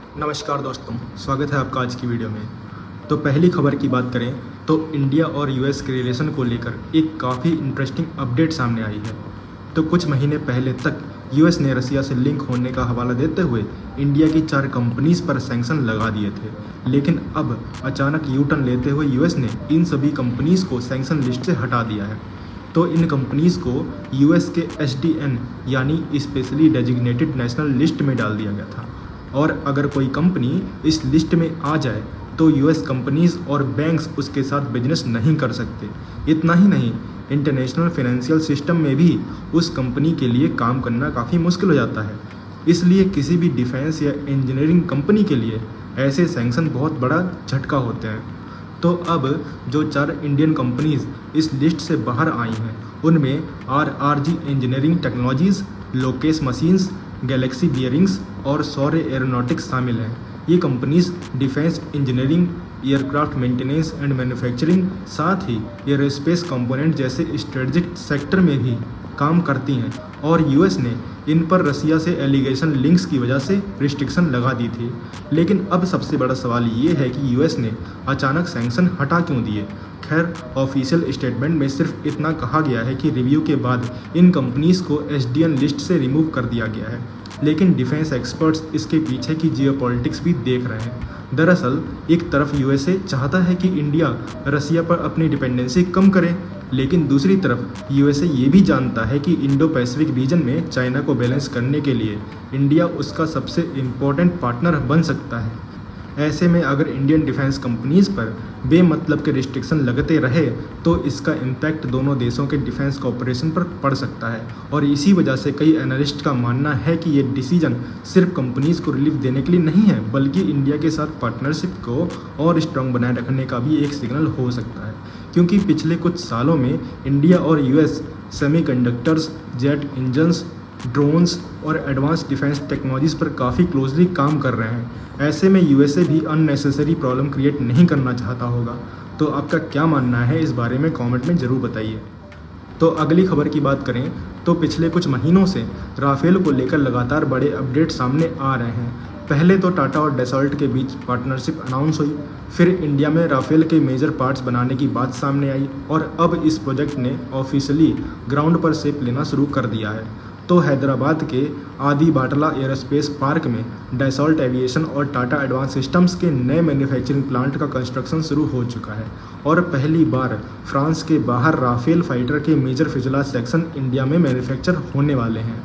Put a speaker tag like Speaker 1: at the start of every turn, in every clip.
Speaker 1: नमस्कार दोस्तों, स्वागत है आपका आज की वीडियो में। तो पहली खबर की बात करें तो इंडिया और यूएस के रिलेशन को लेकर एक काफ़ी इंटरेस्टिंग अपडेट सामने आई है। तो कुछ महीने पहले तक यूएस ने रसिया से लिंक होने का हवाला देते हुए इंडिया की 4 कंपनीज पर सैंक्शन लगा दिए थे, लेकिन अब अचानक यू टर्न लेते हुए यूएस ने इन सभी कंपनीज को सैंक्शन लिस्ट से हटा दिया है। तो इन कंपनीज को यूएस के SDN यानी स्पेशली डेजिग्नेटेड नेशनल लिस्ट में डाल दिया गया था, और अगर कोई कंपनी इस लिस्ट में आ जाए तो यूएस कंपनीज और बैंक्स उसके साथ बिजनेस नहीं कर सकते। इतना ही नहीं, इंटरनेशनल फाइनेंशियल सिस्टम में भी उस कंपनी के लिए काम करना काफ़ी मुश्किल हो जाता है। इसलिए किसी भी डिफेंस या इंजीनियरिंग कंपनी के लिए ऐसे सैंक्शन बहुत बड़ा झटका होते हैं। तो अब जो 4 इंडियन कंपनीज इस लिस्ट से बाहर आई हैं उनमें RRG इंजीनियरिंग टेक्नोलॉजीज़, लोकेस मशीन्स, गैलेक्सी बियरिंग्स और सौर्य एरोनॉटिक्स शामिल हैं। ये companies defence engineering, aircraft maintenance and manufacturing, साथ ही एरोस्पेस कंपोनेंट जैसे स्ट्रेटजिक सेक्टर में भी काम करती हैं, और यूएस ने इन पर रसिया से एलिगेशन लिंक्स की वजह से रिस्ट्रिक्शन लगा दी थी। लेकिन अब सबसे बड़ा सवाल ये है कि यूएस ने अचानक सैंक्शन हटा क्यों दिए। खैर, ऑफिशियल स्टेटमेंट में सिर्फ इतना कहा गया है कि रिव्यू के बाद इन कंपनीज को SDN लिस्ट से रिमूव कर दिया गया है, लेकिन डिफेंस एक्सपर्ट्स इसके पीछे की जियोपॉलिटिक्स भी देख रहे हैं। दरअसल एक तरफ यूएसए चाहता है कि इंडिया रसिया पर अपनी डिपेंडेंसी कम करे, लेकिन दूसरी तरफ यूएसए ये भी जानता है कि इंडो पैसिफिक रीजन में चाइना को बैलेंस करने के लिए इंडिया उसका सबसे इम्पोर्टेंट पार्टनर बन सकता है। ऐसे में अगर इंडियन डिफेंस कंपनीज़ पर बेमतलब के रिस्ट्रिक्शन लगते रहे तो इसका इम्पैक्ट दोनों देशों के डिफेंस कॉपरेशन पर पड़ सकता है, और इसी वजह से कई एनालिस्ट का मानना है कि ये डिसीजन सिर्फ कंपनीज़ को रिलीफ देने के लिए नहीं है, बल्कि इंडिया के साथ पार्टनरशिप को और स्ट्रॉन्ग बनाए रखने का भी एक सिग्नल हो सकता है। क्योंकि पिछले कुछ सालों में इंडिया और US semiconductors, jet engines, drones और एडवांस डिफेंस टेक्नोलॉजीज़ पर काफ़ी क्लोजली काम कर रहे हैं। ऐसे में यूएसए भी अननेसेसरी प्रॉब्लम क्रिएट नहीं करना चाहता होगा। तो आपका क्या मानना है इस बारे में कमेंट में ज़रूर बताइए। तो अगली खबर की बात करें तो पिछले कुछ महीनों से राफेल को लेकर लगातार बड़े अपडेट सामने आ रहे हैं। पहले तो टाटा और डसॉल्ट के बीच पार्टनरशिप अनाउंस हुई, फिर इंडिया में राफेल के मेजर पार्ट्स बनाने की बात सामने आई, और अब इस प्रोजेक्ट ने ऑफिशियली ग्राउंड पर शेप लेना शुरू कर दिया है। तो हैदराबाद के आदि बाटला एयरोस्पेस पार्क में डसॉल्ट एविएशन और टाटा एडवांस सिस्टम्स के नए मैन्युफैक्चरिंग प्लांट का कंस्ट्रक्शन शुरू हो चुका है, और पहली बार फ्रांस के बाहर राफेल फाइटर के मेजर फ्यूजलाज सेक्शन इंडिया में मैन्युफैक्चर होने वाले हैं।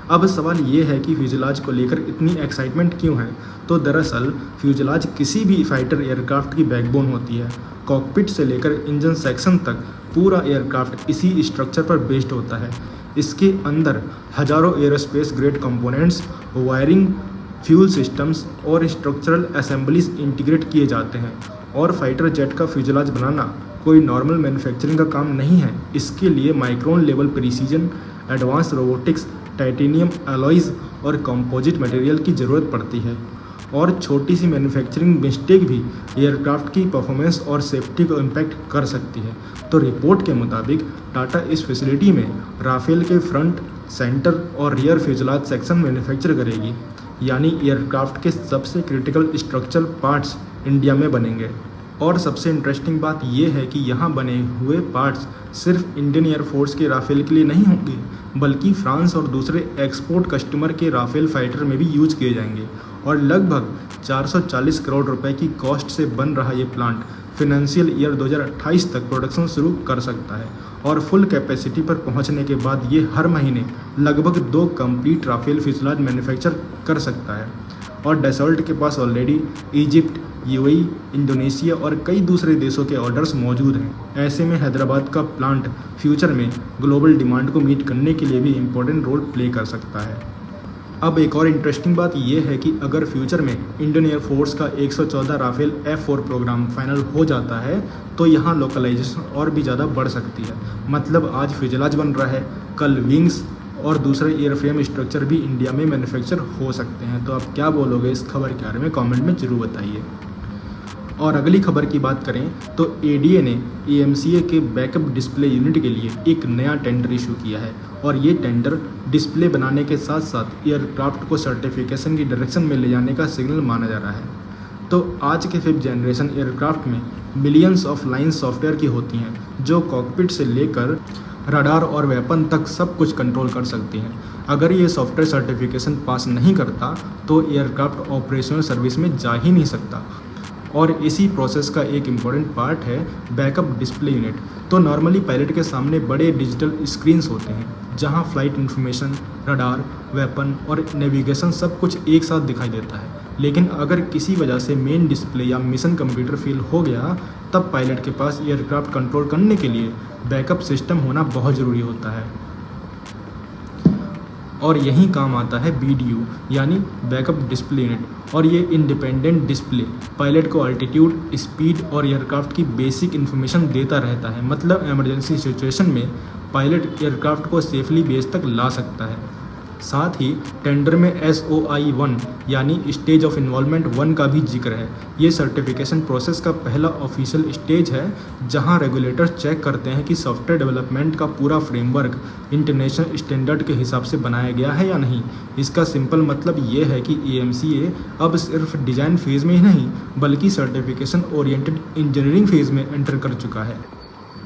Speaker 1: अब सवाल ये है कि फ्यूजलाज को लेकर इतनी एक्साइटमेंट क्यों है। तो दरअसल फ्यूजलाज किसी भी फाइटर एयरक्राफ्ट की बैकबोन होती है। कॉकपिट से लेकर इंजन सेक्शन तक पूरा एयरक्राफ्ट इसी स्ट्रक्चर पर बेस्ड होता है। इसके अंदर हजारों aerospace grade components, wiring, fuel systems और स्ट्रक्चरल असेंबलीज इंटीग्रेट किए जाते हैं। और फाइटर जेट का फ्यूजलाज बनाना कोई नॉर्मल मैन्युफैक्चरिंग का काम नहीं है। इसके लिए micron level precision, advance robotics, titanium alloys और कंपोजिट मटेरियल की ज़रूरत पड़ती है, और छोटी सी मैन्युफैक्चरिंग मिस्टेक भी एयरक्राफ्ट की परफॉर्मेंस और सेफ्टी को इम्पैक्ट कर सकती है। तो रिपोर्ट के मुताबिक टाटा इस फैसिलिटी में राफेल के फ्रंट, सेंटर और रियर फ्यूजलाज सेक्शन मैन्युफैक्चर करेगी, यानी एयरक्राफ्ट के सबसे क्रिटिकल स्ट्रक्चरल पार्ट्स इंडिया में बनेंगे। और सबसे इंटरेस्टिंग बात यह है कि यहाँ बने हुए पार्ट्स सिर्फ इंडियन एयरफोर्स के राफेल के लिए नहीं होंगे, बल्कि फ्रांस और दूसरे एक्सपोर्ट कस्टमर के राफेल फाइटर में भी यूज किए जाएंगे। और लगभग 440 करोड़ रुपए की कॉस्ट से बन रहा ये प्लांट फिनेंशियल ईयर 2028 तक प्रोडक्शन शुरू कर सकता है, और फुल कैपेसिटी पर पहुंचने के बाद ये हर महीने लगभग 2 कंप्लीट राफेल फ्यूजलाज मैन्युफैक्चर कर सकता है। और डसॉल्ट के पास ऑलरेडी इजिप्ट, UAE, इंडोनेशिया और कई दूसरे देशों के ऑर्डर्स मौजूद हैं। ऐसे में हैदराबाद का प्लांट फ्यूचर में ग्लोबल डिमांड को मीट करने के लिए भी इम्पोर्टेंट रोल प्ले कर सकता है। अब एक और इंटरेस्टिंग बात यह है कि अगर फ्यूचर में इंडियन एयरफोर्स का 114 राफेल F4 प्रोग्राम फाइनल हो जाता है तो यहाँ लोकलाइजेशन और भी ज़्यादा बढ़ सकती है। मतलब आज फ्यूजलाज बन रहा है, कल विंग्स और दूसरे एयरफ्रेम स्ट्रक्चर भी इंडिया में मैन्युफैक्चर हो सकते हैं। तो आप क्या बोलोगे इस खबर के बारे में कमेंट में ज़रूर बताइए। और अगली खबर की बात करें तो ADA ने AMCA के बैकअप डिस्प्ले यूनिट के लिए एक नया टेंडर इशू किया है, और ये टेंडर डिस्प्ले बनाने के साथ साथ एयरक्राफ्ट को सर्टिफिकेशन की डायरेक्शन में ले जाने का सिग्नल माना जा रहा है। तो आज के 5th जनरेशन एयरक्राफ्ट में मिलियंस ऑफ लाइन्स सॉफ्टवेयर की होती हैं जो कॉकपिट से लेकर रडार और वेपन तक सब कुछ कंट्रोल कर सकती हैं। अगर ये सॉफ्टवेयर सर्टिफिकेशन पास नहीं करता तो एयरक्राफ्ट ऑपरेशनल सर्विस में जा ही नहीं सकता। और इसी प्रोसेस का एक इम्पॉर्टेंट पार्ट है बैकअप डिस्प्ले यूनिट। तो नॉर्मली पायलट के सामने बड़े डिजिटल स्क्रीन्स होते हैं जहां फ्लाइट इन्फॉर्मेशन, रडार, वेपन और नेविगेशन सब कुछ एक साथ दिखाई देता है। लेकिन अगर किसी वजह से मेन डिस्प्ले या मिशन कंप्यूटर फेल हो गया तब पायलट के पास एयरक्राफ्ट कंट्रोल करने के लिए बैकअप सिस्टम होना बहुत ज़रूरी होता है। और यही काम आता है BDU यानी बैकअप डिस्प्ले यूनिट। और ये इंडिपेंडेंट डिस्प्ले पायलट को अल्टीट्यूड, स्पीड और एयरक्राफ्ट की बेसिक इन्फॉर्मेशन देता रहता है। मतलब इमरजेंसी सिचुएशन में पायलट एयरक्राफ्ट को सेफली बेस तक ला सकता है। साथ ही टेंडर में SOI 1 यानी स्टेज ऑफ इन्वॉल्वमेंट 1 का भी जिक्र है। ये सर्टिफिकेशन प्रोसेस का पहला ऑफिशियल स्टेज है जहां रेगुलेटर्स चेक करते हैं कि सॉफ्टवेयर डेवलपमेंट का पूरा फ्रेमवर्क इंटरनेशनल स्टैंडर्ड के हिसाब से बनाया गया है या नहीं। इसका सिंपल मतलब ये है कि AMCA अब सिर्फ डिज़ाइन फेज़ में ही नहीं बल्कि सर्टिफिकेशन ओरिएंटेड इंजीनियरिंग फेज़ में एंटर कर चुका है।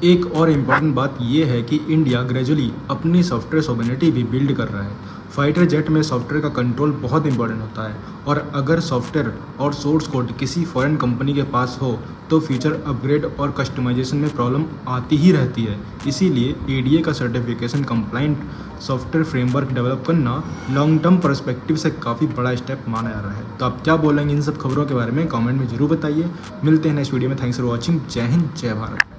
Speaker 1: एक और इम्पॉर्टेंट बात यह है कि इंडिया ग्रेजुअली अपनी सॉफ्टवेयर सॉवरेनिटी भी बिल्ड कर रहा है। फाइटर जेट में सॉफ्टवेयर का कंट्रोल बहुत इंपॉर्टेंट होता है और अगर सॉफ्टवेयर और सोर्स कोड किसी फॉरेन कंपनी के पास हो तो फीचर अपग्रेड और कस्टमाइजेशन में प्रॉब्लम आती ही रहती है। इसीलिए ADA का certification compliant software framework develop करना लॉन्ग टर्म पर्सपेक्टिव से काफ़ी बड़ा स्टेप माना जा रहा है। तो आप क्या बोलेंगे इन सब खबरों के बारे में कमेंट में जरूर बताइए। मिलते हैं नेक्स्ट वीडियो में। Thanks for watching. जय हिंद, जय भारत।